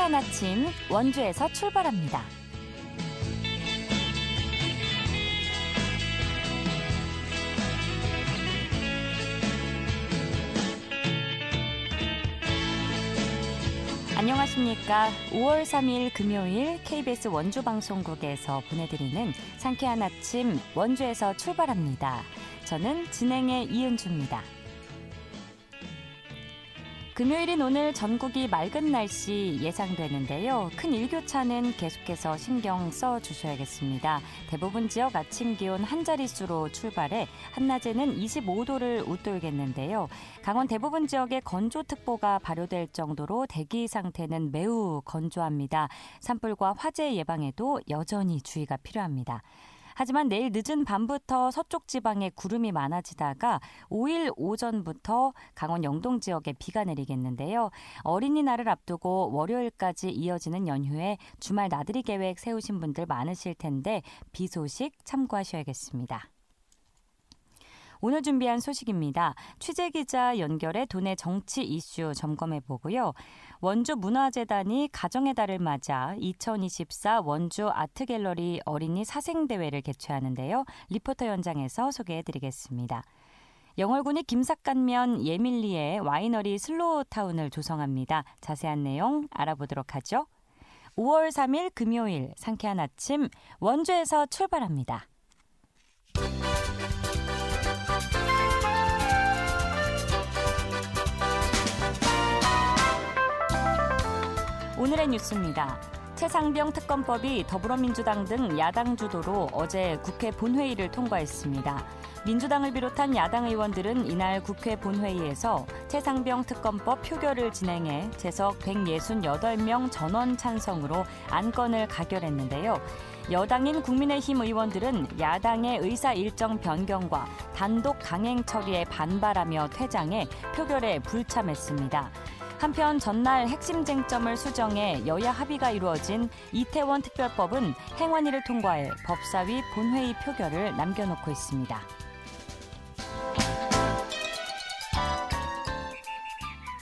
상쾌한 아침 원주에서 출발합니다. 안녕하십니까. 5월 3일 금요일 KBS 원주방송국에서 보내드리는 상쾌한 아침 원주에서 출발합니다. 저는 진행의 이은주입니다. 금요일인 오늘 전국이 맑은 날씨 예상되는데요. 큰 일교차는 계속해서 신경 써주셔야겠습니다. 대부분 지역 아침 기온 한 자릿수로 출발해 한낮에는 25도를 웃돌겠는데요. 강원 대부분 지역에 건조특보가 발효될 정도로 대기 상태는 매우 건조합니다. 산불과 화재 예방에도 여전히 주의가 필요합니다. 하지만 내일 늦은 밤부터 서쪽 지방에 구름이 많아지다가 5일 오전부터 강원 영동 지역에 비가 내리겠는데요. 어린이날을 앞두고 월요일까지 이어지는 연휴에 주말 나들이 계획 세우신 분들 많으실 텐데 비 소식 참고하셔야겠습니다. 오늘 준비한 소식입니다. 취재기자 연결해 도내 정치 이슈 점검해보고요. 원주문화재단이 가정의 달을 맞아 2024 원주 아트갤러리 어린이 사생대회를 개최하는데요. 리포터 현장에서 소개해드리겠습니다. 영월군이 김삿간면 예밀리에 와이너리 슬로우타운을 조성합니다. 자세한 내용 알아보도록 하죠. 5월 3일 금요일 상쾌한 아침 원주에서 출발합니다. 오늘의 뉴스입니다. 최상병 특검법이 더불어민주당 등 야당 주도로 어제 국회 본회의를 통과했습니다. 민주당을 비롯한 야당 의원들은 이날 국회 본회의에서 최상병 특검법 표결을 진행해 재석 168명 전원 찬성으로 안건을 가결했는데요. 여당인 국민의힘 의원들은 야당의 의사 일정 변경과 단독 강행 처리에 반발하며 퇴장해 표결에 불참했습니다. 한편 전날 핵심 쟁점을 수정해 여야 합의가 이루어진 이태원 특별법은 행안위를 통과해 법사위 본회의 표결을 남겨놓고 있습니다.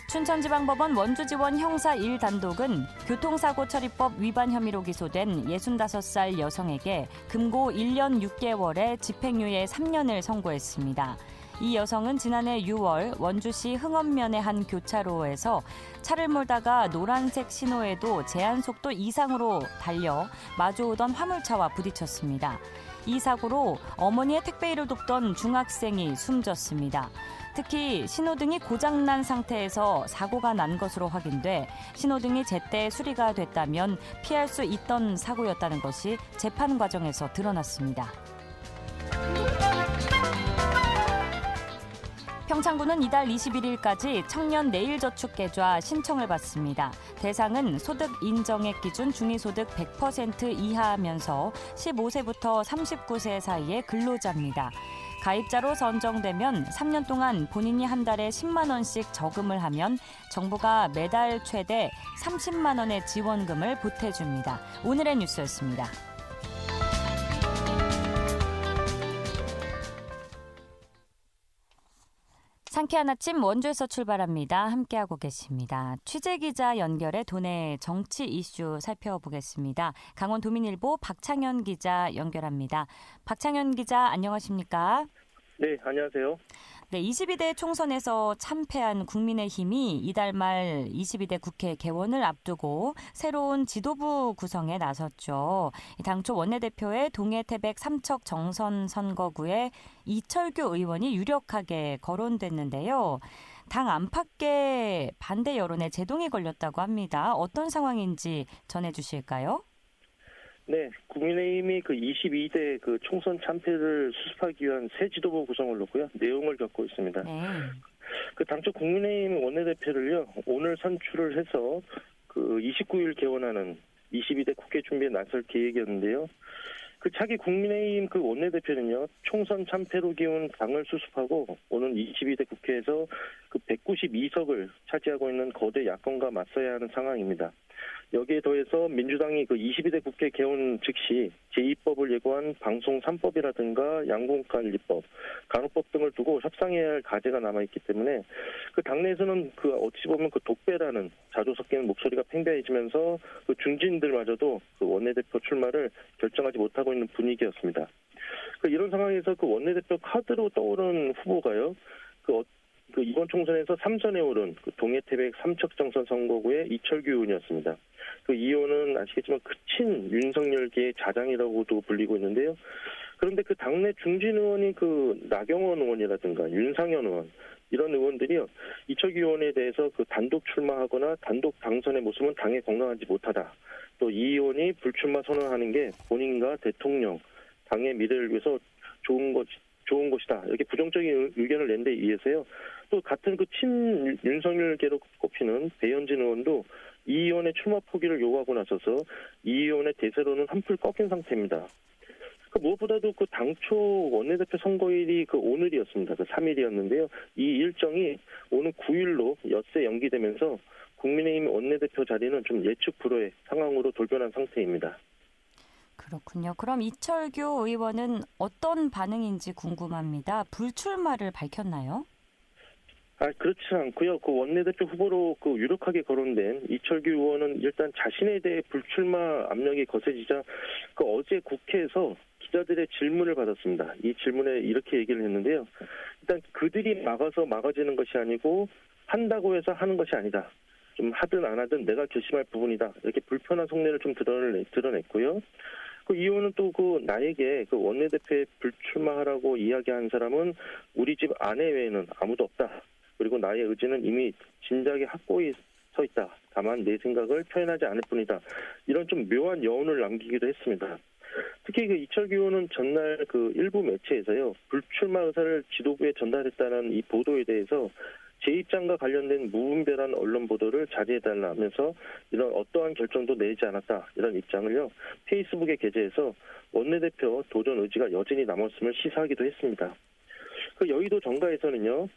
춘천지방법원 원주지원 형사 1단독은 교통사고 처리법 위반 혐의로 기소된 65살 여성에게 금고 1년 6개월에 집행유예 3년을 선고했습니다. 이 여성은 지난해 6월 원주시 흥원면의 한 교차로에서 차를 몰다가 노란색 신호에도 제한속도 이상으로 달려 마주오던 화물차와 부딪혔습니다. 이 사고로 어머니의 택배 일을 돕던 중학생이 숨졌습니다. 특히 신호등이 고장난 상태에서 사고가 난 것으로 확인돼 신호등이 제때 수리가 됐다면 피할 수 있던 사고였다는 것이 재판 과정에서 드러났습니다. 평창군은 이달 21일까지 청년 내일저축계좌 신청을 받습니다. 대상은 소득 인정액 기준 중위소득 100% 이하면서 15세부터 39세 사이의 근로자입니다. 가입자로 선정되면 3년 동안 본인이 한 달에 10만 원씩 저금을 하면 정부가 매달 최대 30만 원의 지원금을 보태줍니다. 오늘의 뉴스였습니다. 상쾌한 아침 원주에서 출발합니다. 함께하고 계십니다. 취재기자 연결해 도내 정치 이슈 살펴보겠습니다. 강원 도민일보 박창현 기자 연결합니다. 박창현 기자 안녕하십니까? 네, 안녕하세요. 네, 22대 총선에서 참패한 국민의힘이 이달 말 22대 국회 개원을 앞두고 새로운 지도부 구성에 나섰죠. 당초 원내대표의 동해태백 삼척 정선 선거구에 이철규 의원이 유력하게 거론됐는데요. 당 안팎의 반대 여론에 제동이 걸렸다고 합니다. 어떤 상황인지 전해주실까요? 네, 국민의힘이 22대 총선 참패를 수습하기 위한 새 지도부 구성을 놓고요. 내용을 겪고 있습니다. 네. 당초 국민의힘 원내대표를요, 오늘 선출을 해서 29일 개원하는 22대 국회 준비에 나설 계획이었는데요. 차기 국민의힘 원내대표는요, 총선 참패로 기운 당을 수습하고 오는 22대 국회에서 192석을 차지하고 있는 거대 야권과 맞서야 하는 상황입니다. 여기에 더해서 민주당이 그 22대 국회 개원 즉시 제2법을 예고한 방송 3법이라든가 양곡관리법, 간호법 등을 두고 협상해야 할 과제가 남아있기 때문에 그 당내에서는 그 어찌 보면 그 독배라는 자주 섞이는 목소리가 팽배해지면서 그 중진들마저도 그 원내대표 출마를 결정하지 못하고 있는 분위기였습니다. 그 이런 상황에서 그 원내대표 카드로 떠오른 후보가요. 그 이번 총선에서 3선에 오른 그 동해태백 삼척정선 선거구의 이철규 의원이었습니다. 그 이 의원은 아시겠지만 그친 윤석열계의 자장이라고도 불리고 있는데요. 그런데 그 당내 중진 의원이 그 나경원 의원이라든가 윤상현 의원 이런 의원들이요. 이철규 의원에 대해서 그 단독 출마하거나 단독 당선의 모습은 당에 건강하지 못하다. 또 이 의원이 불출마 선언하는 게 본인과 대통령, 당의 미래를 위해서 좋은 것이다. 이렇게 부정적인 의견을 낸 데 의해서요. 또 같은 그 친 윤석열계로 꼽히는 배현진 의원도 이 의원의 출마 포기를 요구하고 나서서 이 의원의 대세로는 한풀 꺾인 상태입니다. 그 무엇보다도 그 당초 원내대표 선거일이 그 오늘이었습니다. 그 3일이었는데요. 이 일정이 오는 9일로 엿새 연기되면서 국민의힘 원내대표 자리는 좀 예측 불허의 상황으로 돌변한 상태입니다. 그렇군요. 그럼 이철규 의원은 어떤 반응인지 궁금합니다. 불출마를 밝혔나요? 그렇지 않고요. 그 원내대표 후보로 그 유력하게 거론된 이철규 의원은 일단 자신에 대해 불출마 압력이 거세지자 그 어제 국회에서 기자들의 질문을 받았습니다. 이 질문에 이렇게 얘기를 했는데요. 일단 그들이 막아지는 것이 아니고 한다고 해서 하는 것이 아니다. 좀 하든 안 하든 내가 결심할 부분이다. 이렇게 불편한 속내를 좀 드러냈고요. 그 이 의원은 또 그 나에게 그 원내대표에 불출마하라고 이야기한 사람은 우리 집 아내 외에는 아무도 없다. 그리고 나의 의지는 이미 진작에 확고히 서 있다. 다만 내 생각을 표현하지 않을 뿐이다. 이런 좀 묘한 여운을 남기기도 했습니다. 특히 그 이철규 의원은 전날 그 일부 매체에서요. 불출마 의사를 지도부에 전달했다는 이 보도에 대해서 제 입장과 관련된 무분별한 언론 보도를 자제해달라면서 이런 어떠한 결정도 내지 않았다. 이런 입장을요. 페이스북에 게재해서 원내대표 도전 의지가 여전히 남았음을 시사하기도 했습니다. 그 여의도 정가에서는요.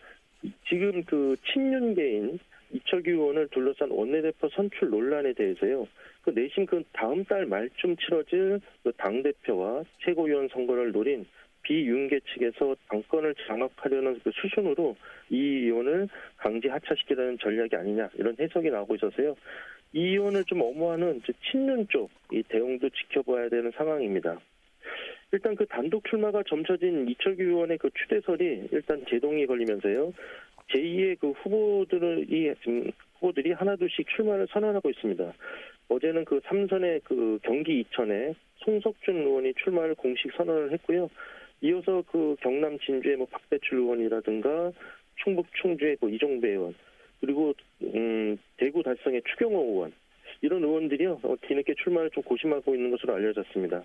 지금 그 친윤계인 이철규 의원을 둘러싼 원내대표 선출 논란에 대해서요. 그 내심 그 다음 달 말쯤 치러질 그 당대표와 최고위원 선거를 노린 비윤계 측에서 당권을 장악하려는 그 수순으로 이 의원을 강제 하차시키려는 전략이 아니냐 이런 해석이 나오고 있어서요. 이 의원을 좀 엄호하는 친윤 쪽 이 대응도 지켜봐야 되는 상황입니다. 일단 그 단독 출마가 점쳐진 이철규 의원의 그 추대설이 일단 제동이 걸리면서요. 제2의 그 후보들이 하나둘씩 출마를 선언하고 있습니다. 어제는 그 3선의 그 경기 이천에 송석준 의원이 출마를 공식 선언을 했고요. 이어서 그 경남 진주의 뭐 박배출 의원이라든가 충북 충주의 그 이종배 의원 그리고 대구 달성의 추경호 의원 이런 의원들이요 뒤늦게 출마를 좀 고심하고 있는 것으로 알려졌습니다.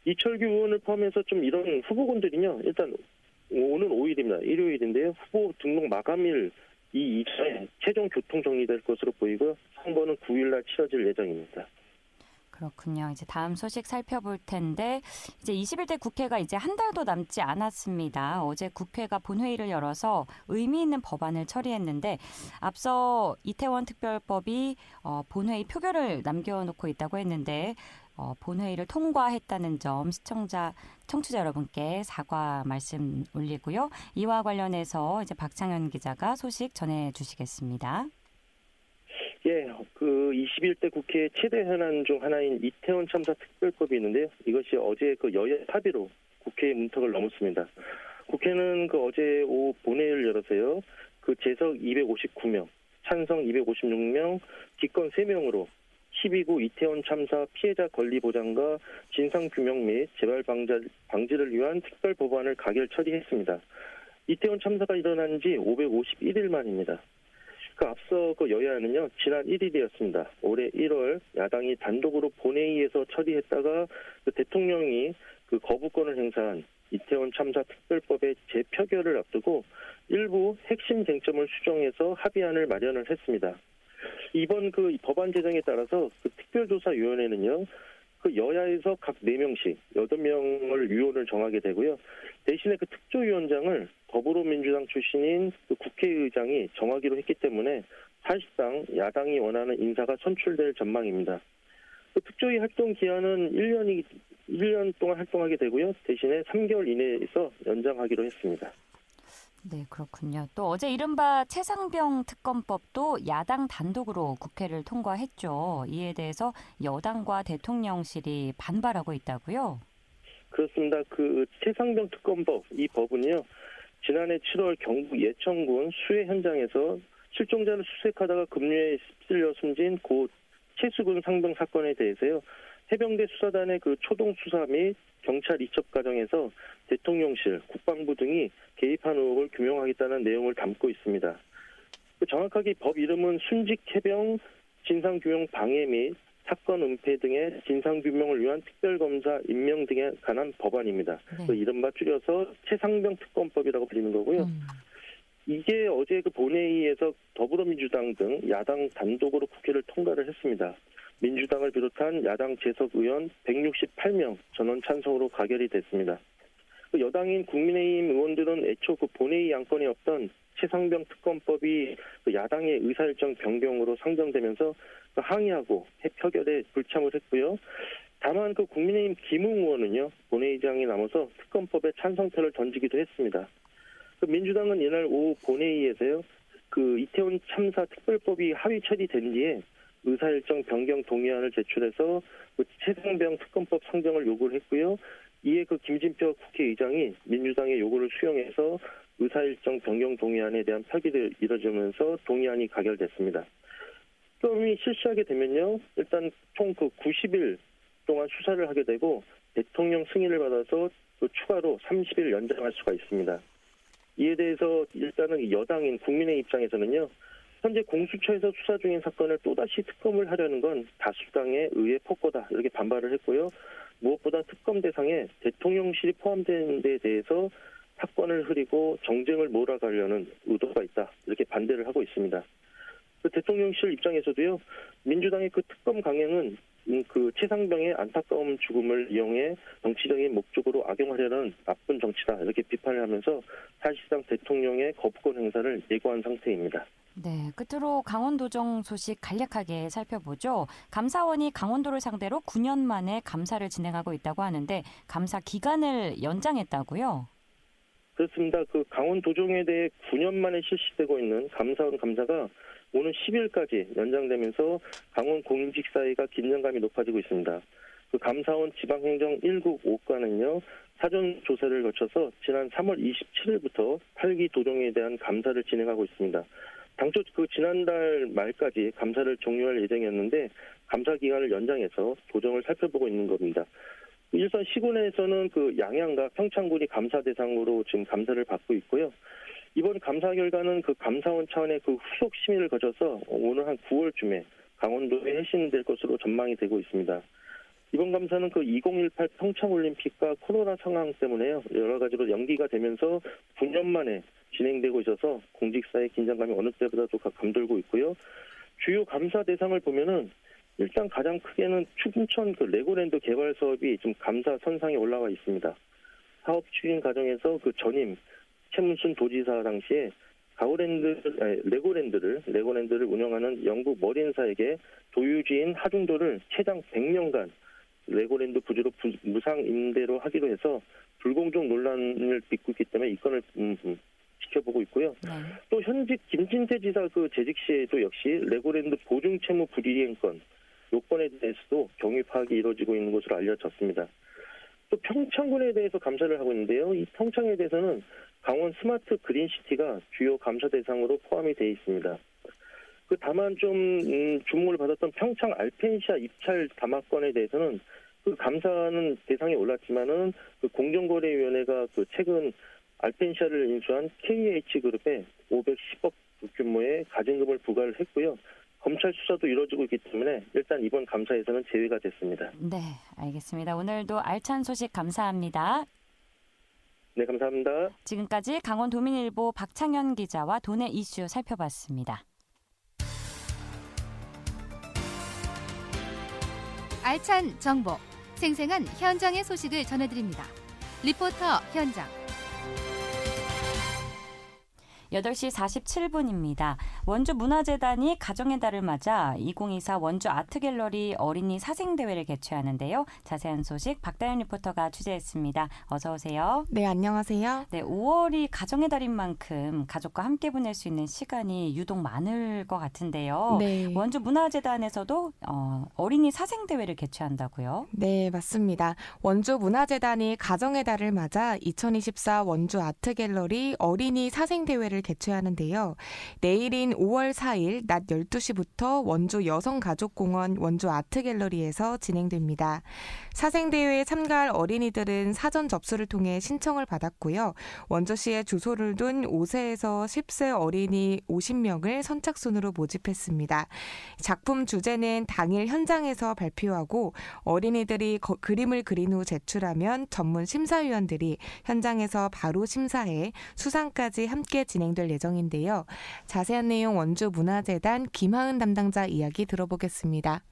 이철규 의원을 포함해서 좀 이런 후보군들이요. 일단 오는 5일입니다. 일요일인데요. 후보 등록 마감일 이 이전에 최종 교통 정리될 것으로 보이고 선거는 9일날 치러질 예정입니다. 그렇군요. 이제 다음 소식 살펴볼 텐데 이제 21대 국회가 이제 한 달도 남지 않았습니다. 어제 국회가 본회의를 열어서 의미 있는 법안을 처리했는데 앞서 이태원 특별법이 본회의 표결을 남겨놓고 있다고 했는데 본회의를 통과했다는 점 청취자 여러분께 사과 말씀 올리고요. 이와 관련해서 이제 박창현 기자가 소식 전해주시겠습니다. 예, 그 21대 국회 최대 현안 중 하나인 이태원 참사 특별법이 있는데요. 이것이 어제 그 여야 합의로 국회의 문턱을 넘었습니다. 국회는 그 어제 오후 본회의를 열어서요. 그 재석 259명, 찬성 256명, 기권 3명으로 12구 이태원 참사 피해자 권리 보장과 진상규명 및 재발 방지를 위한 특별 법안을 가결 처리했습니다. 이태원 참사가 일어난 지 551일 만입니다. 그 앞서 그 여야는요, 지난 1일이었습니다. 올해 1월 야당이 단독으로 본회의에서 처리했다가 그 대통령이 그 거부권을 행사한 이태원 참사 특별법의 재표결을 앞두고 일부 핵심 쟁점을 수정해서 합의안을 마련을 했습니다. 이번 그 법안 제정에 따라서 그 특별조사위원회는요, 그 여야에서 각 4명씩 8명을 위원을 정하게 되고요. 대신에 그 특조위원장을 더불어민주당 출신인 그 국회의장이 정하기로 했기 때문에 사실상 야당이 원하는 인사가 선출될 전망입니다. 특조위 활동 기한은 1년 동안 활동하게 되고요. 대신에 3개월 이내에서 연장하기로 했습니다. 네, 그렇군요. 또 어제 이른바 최상병 특검법도 야당 단독으로 국회를 통과했죠. 이에 대해서 여당과 대통령실이 반발하고 있다고요? 그렇습니다. 그 최상병 특검법, 이 법은요. 지난해 7월 경북 예천군 수해 현장에서 실종자를 수색하다가 급류에 휩쓸려 숨진 고 최수근 상병 사건에 대해서요. 해병대 수사단의 그 초동 수사 및 경찰 이첩 과정에서 대통령실, 국방부 등이 개입한 의혹을 규명하겠다는 내용을 담고 있습니다. 정확하게 법 이름은 순직 해병 진상규명 방해 및 사건 은폐 등의 진상규명을 위한 특별검사 임명 등에 관한 법안입니다. 네. 이른바 줄여서 최상병 특검법이라고 불리는 거고요. 이게 어제 그 본회의에서 더불어민주당 등 야당 단독으로 국회를 통과를 했습니다. 민주당을 비롯한 야당 재석 의원 168명 전원 찬성으로 가결이 됐습니다. 여당인 국민의힘 의원들은 애초 그 본회의 안건이 없던 최상병 특검법이 야당의 의사일정 변경으로 상정되면서 항의하고 표결에 불참을 했고요. 다만 그 국민의힘 김웅 의원은요 본회의장에 남아서 특검법에 찬성표를 던지기도 했습니다. 민주당은 이날 오후 본회의에서요 그 이태원 참사 특별법이 합의 처리된 뒤에 의사일정 변경 동의안을 제출해서 그 최상병 특검법 상정을 요구를 했고요. 이에 그 김진표 국회의장이 민주당의 요구를 수용해서 의사일정 변경 동의안에 대한 표결이 이뤄지면서 동의안이 가결됐습니다. 특검이 실시하게 되면요, 일단 총 그 90일 동안 수사를 하게 되고 대통령 승인을 받아서 또 추가로 30일 연장할 수가 있습니다. 이에 대해서 일단은 여당인 국민의 입장에서는요, 현재 공수처에서 수사 중인 사건을 또다시 특검을 하려는 건 다수당의 의회 폭거다 이렇게 반발을 했고요. 무엇보다 특검 대상에 대통령실이 포함되는 데 대해서 사건을 흐리고 정쟁을 몰아가려는 의도가 있다 이렇게 반대를 하고 있습니다. 그 대통령실 입장에서도요. 민주당의 그 특검 강행은 그 최상병의 안타까운 죽음을 이용해 정치적인 목적으로 악용하려는 나쁜 정치다 이렇게 비판을 하면서 사실상 대통령의 거부권 행사를 예고한 상태입니다. 네, 끝으로 강원도정 소식 간략하게 살펴보죠. 감사원이 강원도를 상대로 9년 만에 감사를 진행하고 있다고 하는데 감사 기간을 연장했다고요? 그렇습니다. 그 강원도정에 대해 9년 만에 실시되고 있는 감사원 감사가 오는 10일까지 연장되면서 강원 공직사회가 긴장감이 높아지고 있습니다. 그 감사원 지방행정 1국 5과는요. 사전 조사를 거쳐서 지난 3월 27일부터 8기 도정에 대한 감사를 진행하고 있습니다. 당초 그 지난달 말까지 감사를 종료할 예정이었는데 감사 기간을 연장해서 도정을 살펴보고 있는 겁니다. 일선 시군에서는 그 양양과 평창군이 감사 대상으로 지금 감사를 받고 있고요. 이번 감사 결과는 그 감사원 차원의 그 후속 심의를 거쳐서 오늘 한 9월쯤에 강원도에 해신될 것으로 전망이 되고 있습니다. 이번 감사는 그 2018 평창올림픽과 코로나 상황 때문에요. 여러 가지로 연기가 되면서 9년 만에 진행되고 있어서 공직사의 긴장감이 어느 때보다도 감돌고 있고요. 주요 감사 대상을 보면은 일단 가장 크게는 춘천 그 레고랜드 개발 사업이 지금 감사 선상에 올라와 있습니다. 사업 추진 과정에서 그 전임 최문순 도지사 당시에 레고랜드를 운영하는 영국 머린사에게 도유지인 하중도를 최장 100년간 레고랜드 부지로 무상 임대로 하기로 해서 불공정 논란을 빚고 있기 때문에 이 건을 지켜보고 있고요. 또 현직 김진태 지사 그 재직 시에도 역시 레고랜드 보증 채무 불이행 건 요건에 대해서도 경위 파악이 이루어지고 있는 것으로 알려졌습니다. 또 평창군에 대해서 감사를 하고 있는데요. 이 평창에 대해서는 강원 스마트 그린시티가 주요 감사 대상으로 포함이 되어 있습니다. 그 다만 좀 주목을 받았던 평창 알펜시아 입찰 담화건에 대해서는 그 감사는 대상에 올랐지만은 그 공정거래위원회가 그 최근 알펜시아를 인수한 KH그룹에 510억 규모의 가징금을 부과를 했고요. 검찰 수사도 이루어지고 있기 때문에 일단 이번 감사에서는 제외가 됐습니다. 네, 알겠습니다. 오늘도 알찬 소식 감사합니다. 네, 감사합니다. 지금까지 강원도민일보 박창현 기자와 도내 이슈 살펴봤습니다. 알찬 정보, 생생한 현장의 소식을 전해드립니다. 리포터 현장. 8시 47분입니다. 원주문화재단이 가정의 달을 맞아 2024 원주 아트갤러리 어린이 사생대회를 개최하는데요. 자세한 소식 박다현 리포터가 취재했습니다. 어서 오세요. 네, 안녕하세요. 네, 5월이 가정의 달인 만큼 가족과 함께 보낼 수 있는 시간이 유독 많을 것 같은데요. 네. 원주문화재단에서도 어린이 사생대회를 개최한다고요? 네, 맞습니다. 원주문화재단이 가정의 달을 맞아 2024 원주 아트갤러리 어린이 사생대회를 개최하는데요. 내일인 5월 4일 낮 12시부터 원주 여성가족공원 원주 아트갤러리에서 진행됩니다. 사생대회에 참가할 어린이들은 사전 접수를 통해 신청을 받았고요. 원주시에 주소를 둔 5세에서 10세 어린이 50명을 선착순으로 모집했습니다. 작품 주제는 당일 현장에서 발표하고 어린이들이 그림을 그린 후 제출하면 전문 심사위원들이 현장에서 바로 심사해 수상까지 함께 진행될 예정인데요. 자세한 내용 원주문화재단 김하은 담당자 이야기 들어보겠습니다.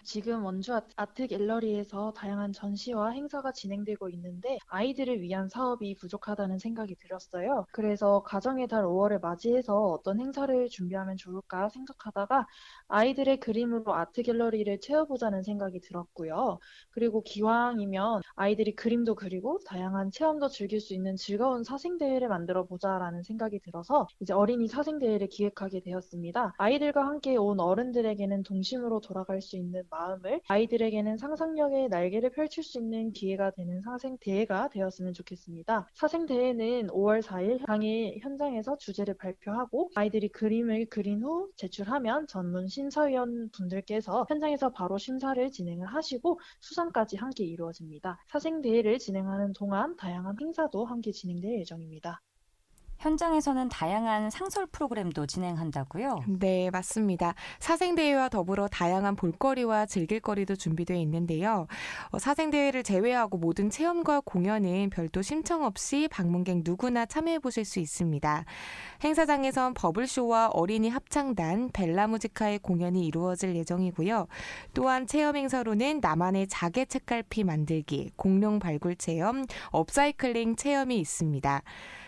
지금 원주 아트 갤러리에서 다양한 전시와 행사가 진행되고 있는데 아이들을 위한 사업이 부족하다는 생각이 들었어요. 그래서 가정의 달 5월을 맞이해서 어떤 행사를 준비하면 좋을까 생각하다가 아이들의 그림으로 아트 갤러리를 채워보자는 생각이 들었고요. 그리고 기왕이면 아이들이 그림도 그리고 다양한 체험도 즐길 수 있는 즐거운 사생대회를 만들어 보자라는 생각이 들어서 이제 어린이 사생대회를 기획하게 되었습니다. 아이들과 함께 온 어른들에게는 동심으로 돌아갈 수 있는 마음을, 아이들에게는 상상력의 날개를 펼칠 수 있는 기회가 되는 사생대회가 되었으면 좋겠습니다. 사생대회는 5월 4일 당일 현장에서 주제를 발표하고 아이들이 그림을 그린 후 제출하면 전문 심사위원 분들께서 현장에서 바로 심사를 진행을 하시고 수상까지 함께 이루어집니다. 사생대회를 진행하는 동안 다양한 행사도 함께 진행될 예정입니다. 현장에서는 다양한 상설 프로그램도 진행한다고요? 네, 맞습니다. 사생대회와 더불어 다양한 볼거리와 즐길거리도 준비되어 있는데요. 사생대회를 제외하고 모든 체험과 공연은 별도 신청 없이 방문객 누구나 참여해 보실 수 있습니다. 행사장에선 버블쇼와 어린이 합창단, 벨라무지카의 공연이 이루어질 예정이고요. 또한 체험 행사로는 나만의 자개 책갈피 만들기, 공룡 발굴 체험, 업사이클링 체험이 있습니다.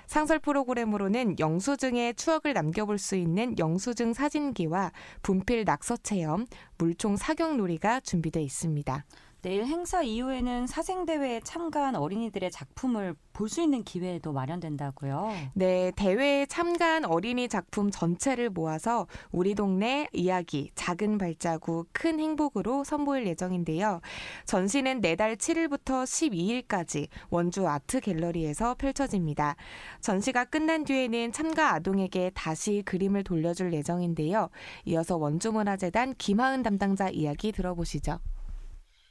상설 프로그램으로는 영수증에 추억을 남겨볼 수 있는 영수증 사진기와 분필 낙서 체험, 물총 사격놀이가 준비되어 있습니다. 내일 행사 이후에는 사생대회에 참가한 어린이들의 작품을 볼 수 있는 기회도 마련된다고요? 네, 대회에 참가한 어린이 작품 전체를 모아서 우리 동네 이야기, 작은 발자국, 큰 행복으로 선보일 예정인데요. 전시는 내달 7일부터 12일까지 원주 아트갤러리에서 펼쳐집니다. 전시가 끝난 뒤에는 참가 아동에게 다시 그림을 돌려줄 예정인데요. 이어서 원주문화재단 김하은 담당자 이야기 들어보시죠.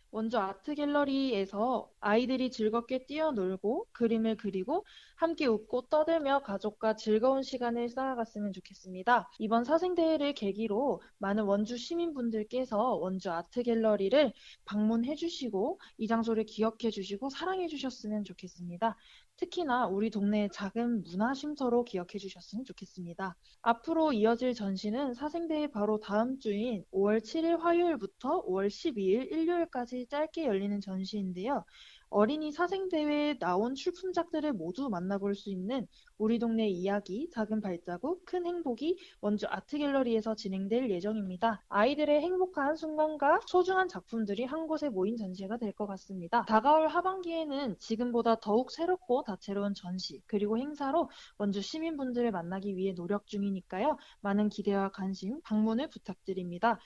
원주 아트갤러리에서 아이들이 즐겁게 뛰어놀고 그림을 그리고 함께 웃고 떠들며 가족과 즐거운 시간을 쌓아갔으면 좋겠습니다. 이번 사생대회를 계기로 많은 원주 시민분들께서 원주 아트갤러리를 방문해 주시고 이 장소를 기억해 주시고 사랑해 주셨으면 좋겠습니다. 특히나 우리 동네의 작은 문화쉼터로 기억해 주셨으면 좋겠습니다. 앞으로 이어질 전시는 사생대회 바로 다음 주인 5월 7일 화요일부터 5월 12일 일요일까지 짧게 열리는 전시인데요. 어린이 사생대회에 나온 출품작들을 모두 만나볼 수 있는 우리 동네 이야기, 작은 발자국, 큰 행복이 원주 아트갤러리에서 진행될 예정입니다. 아이들의 행복한 순간과 소중한 작품들이 한 곳에 모인 전시가 될 것 같습니다. 다가올 하반기에는 지금보다 더욱 새롭고 다채로운 전시, 그리고 행사로 원주 시민분들을 만나기 위해 노력 중이니까요. 많은 기대와 관심, 방문을 부탁드립니다.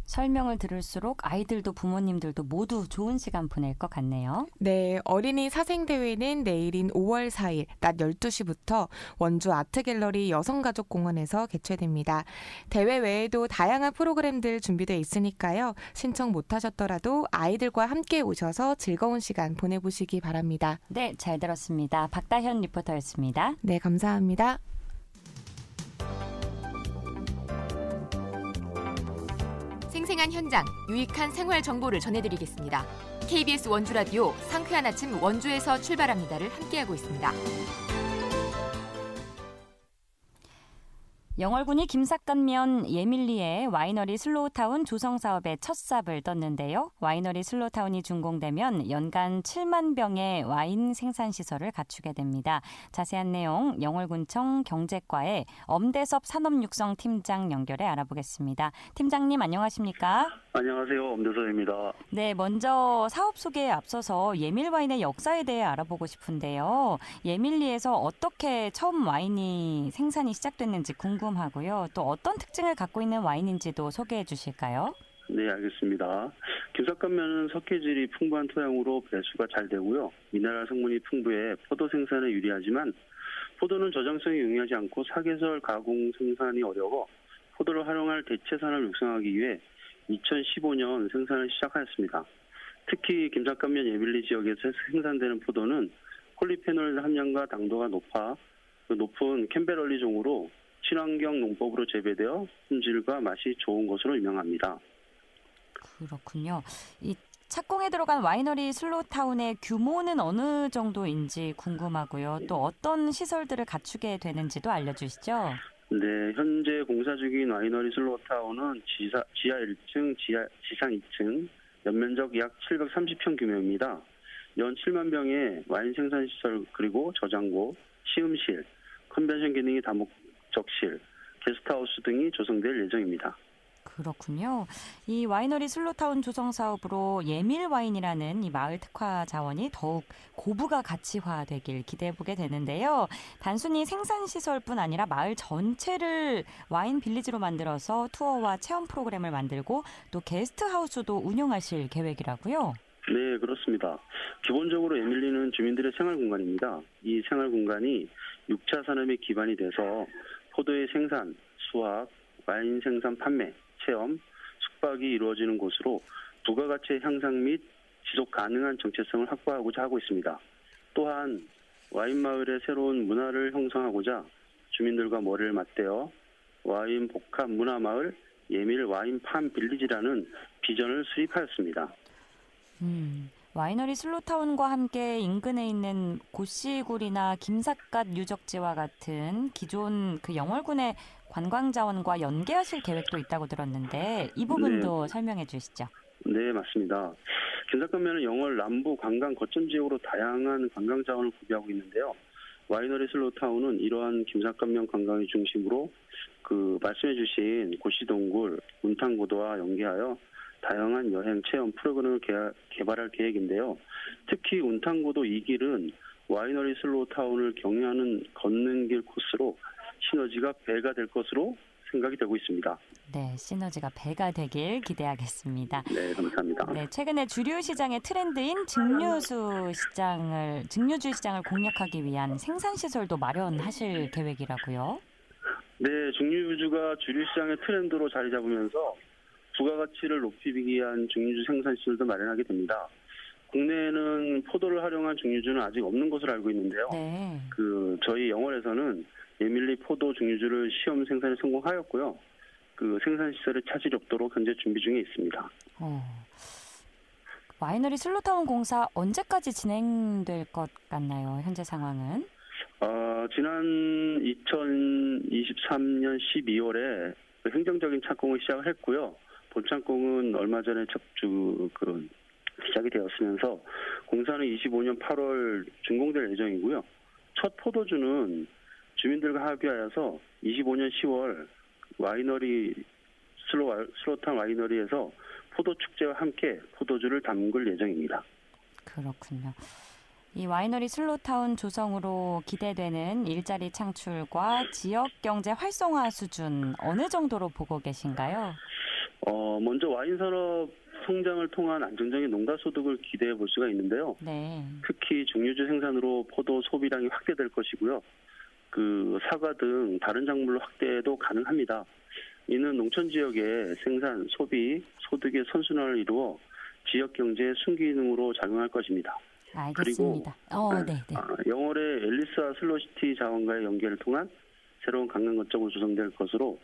설명을 들을수록 아이들도 부모님들도 모두 좋은 시간 보낼 것 같네요. 네, 어린이 사생대회는 내일인 5월 4일 낮 12시부터 원주 아트갤러리 여성가족공원에서 개최됩니다. 대회 외에도 다양한 프로그램들 준비되어 있으니까요. 신청 못하셨더라도 아이들과 함께 오셔서 즐거운 시간 보내보시기 바랍니다. 네, 잘 들었습니다. 박다현 리포터였습니다. 네, 감사합니다. 생생한 현장, 유익한 생활 정보를 전해드리겠습니다. KBS 원주라디오 상쾌한 아침 원주에서 출발합니다를 함께하고 있습니다. 영월군이 김삿갓면 예밀리에 와이너리 슬로우타운 조성 사업에 첫 삽을 떴는데요. 와이너리 슬로우타운이 준공되면 연간 7만 병의 와인 생산 시설을 갖추게 됩니다. 자세한 내용 영월군청 경제과의 엄대섭 산업육성 팀장 연결해 알아보겠습니다. 팀장님 안녕하십니까? 안녕하세요. 엄대섭입니다. 네, 먼저 사업 소개에 앞서서 예밀 와인의 역사에 대해 알아보고 싶은데요. 예밀리에서 어떻게 처음 와인이 생산이 시작됐는지 궁금하고요. 또 어떤 특징을 갖고 있는 와인인지도 소개해 주실까요? 네, 알겠습니다. 김삿갓면은 석회질이 풍부한 토양으로 배수가 잘 되고요. 미네랄 성분이 풍부해 포도 생산에 유리하지만 포도는 저장성이 용이하지 않고 사계절 가공 생산이 어려워 포도를 활용할 대체산을 육성하기 위해 2015년 생산을 시작하였습니다. 특히 김삿갓면 예밀리 지역에서 생산되는 포도는 폴리페놀 함량과 당도가 높아 높은 캠베럴리 종으로 친환경 농법으로 재배되어 품질과 맛이 좋은 것으로 유명합니다. 그렇군요. 이 착공에 들어간 와이너리 슬로우타운의 규모는 어느 정도인지 궁금하고요. 또 어떤 시설들을 갖추게 되는지도 알려주시죠. 네, 현재 공사 중인 와이너리 슬로우타운은 지하 1층, 지상 2층, 연면적 약 730평 규모입니다. 연 7만 병의 와인 생산 시설 그리고 저장고, 시음실, 컨벤션 기능이 다목적실, 게스트하우스 등이 조성될 예정입니다. 그렇군요. 이 와이너리 슬로타운 조성 사업으로 예밀 와인이라는 이 마을 특화 자원이 더욱 고부가 가치화되길 기대해보게 되는데요. 단순히 생산 시설뿐 아니라 마을 전체를 와인 빌리지로 만들어서 투어와 체험 프로그램을 만들고 또 게스트하우스도 운영하실 계획이라고요? 네, 그렇습니다. 기본적으로 예밀리는 주민들의 생활 공간입니다. 이 생활 공간이 6차 산업의 기반이 돼서 포도의 생산, 수확, 와인 생산 판매, 체험, 숙박이 이루어지는 곳으로 부가가치의 향상 및 지속 가능한 정체성을 확보하고자 하고 있습니다. 또한 와인 마을의 새로운 문화를 형성하고자 주민들과 머리를 맞대어 와인 복합 문화 마을 예밀 와인 팜 빌리지라는 비전을 수립하였습니다. 와이너리 슬로타운과 함께 인근에 있는 고씨굴이나 김삿갓 유적지와 같은 기존 그 영월군의 관광자원과 연계하실 계획도 있다고 들었는데 이 부분도 설명해 주시죠. 네, 맞습니다. 김삿갓면은 영월 남부 관광 거점 지역으로 다양한 관광 자원을 구비하고 있는데요. 와이너리 슬로타운은 이러한 김삿갓면 관광의 중심으로 말씀해 주신 고씨동굴, 문탕고도와 연계하여 다양한 여행 체험 프로그램을 개발할 계획인데요. 특히 운탕고도 2길은 와이너리 슬로우타운을 경유하는 걷는 길 코스로 시너지가 배가 될 것으로 생각이 되고 있습니다. 네, 시너지가 배가 되길 기대하겠습니다. 네, 감사합니다. 네, 최근에 주류 시장의 트렌드인 증류주 시장을 공략하기 위한 생산 시설도 마련하실 계획이라고요? 네, 증류주가 주류 시장의 트렌드로 자리 잡으면서 부가가치를 높이기 위한 증류주 생산 시설도 마련하게 됩니다. 국내에는 포도를 활용한 증류주는 아직 없는 것으로 알고 있는데요. 네. 저희 영월에서는 예밀리 포도 증류주를 시험 생산에 성공하였고요. 생산 시설에 차질이 없도록 현재 준비 중에 있습니다. 와이너리 슬로타운 공사 언제까지 진행될 것 같나요? 현재 상황은? 지난 2023년 12월에 행정적인 착공을 시작을 했고요. 본착공은 얼마 전에 시작이 되었으면서 공사는 25년 8월 준공될 예정이고요. 첫 포도주는 주민들과 합의하여서 25년 10월 와이너리 슬로타운 와이너리에서 포도 축제와 함께 포도주를 담글 예정입니다. 그렇군요. 이 와이너리 슬로타운 조성으로 기대되는 일자리 창출과 지역 경제 활성화 수준 어느 정도로 보고 계신가요? 먼저 와인 산업 성장을 통한 안정적인 농가 소득을 기대해 볼 수가 있는데요. 네. 특히 증류주 생산으로 포도 소비량이 확대될 것이고요. 사과 등 다른 작물로 확대도 가능합니다. 이는 농촌 지역의 생산, 소비, 소득의 선순환을 이루어 지역 경제의 순기능으로 작용할 것입니다. 알겠습니다. 그리고 영월의 엘리스와 슬로시티 자원과의 연계를 통한 새로운 관광 거점으로 조성될 것으로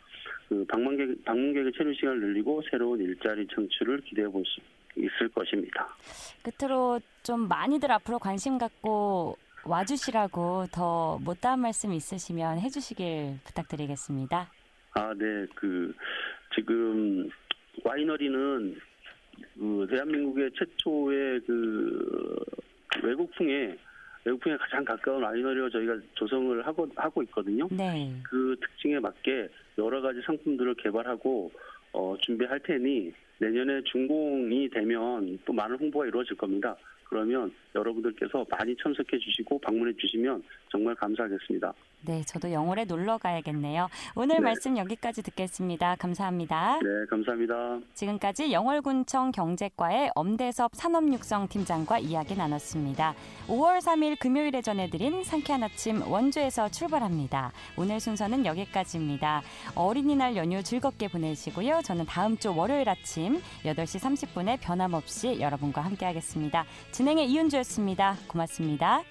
방문객의 체류 시간을 늘리고 새로운 일자리 창출을 기대해 볼 수 있을 것입니다. 끝으로 좀 많이들 앞으로 관심 갖고 와주시라고 더 못다한 말씀 있으시면 해주시길 부탁드리겠습니다. 네. 지금 와이너리는 대한민국의 최초의 외국풍에 가장 가까운 와이너리로 저희가 조성을 하고 있거든요. 네. 그 특징에 맞게 여러 가지 상품들을 개발하고 준비할 테니 내년에 준공이 되면 또 많은 홍보가 이루어질 겁니다. 그러면 여러분들께서 많이 참석해 주시고 방문해 주시면 정말 감사하겠습니다. 네, 저도 영월에 놀러 가야겠네요. 오늘 네. 말씀 여기까지 듣겠습니다. 감사합니다. 네, 감사합니다. 지금까지 영월군청 경제과의 엄대섭 산업육성팀장과 이야기 나눴습니다. 5월 3일 금요일에 전해드린 상쾌한 아침 원주에서 출발합니다. 오늘 순서는 여기까지입니다. 어린이날 연휴 즐겁게 보내시고요. 저는 다음 주 월요일 아침 8시 30분에 변함없이 여러분과 함께하겠습니다. 진행의 이은주였습니다. 고맙습니다.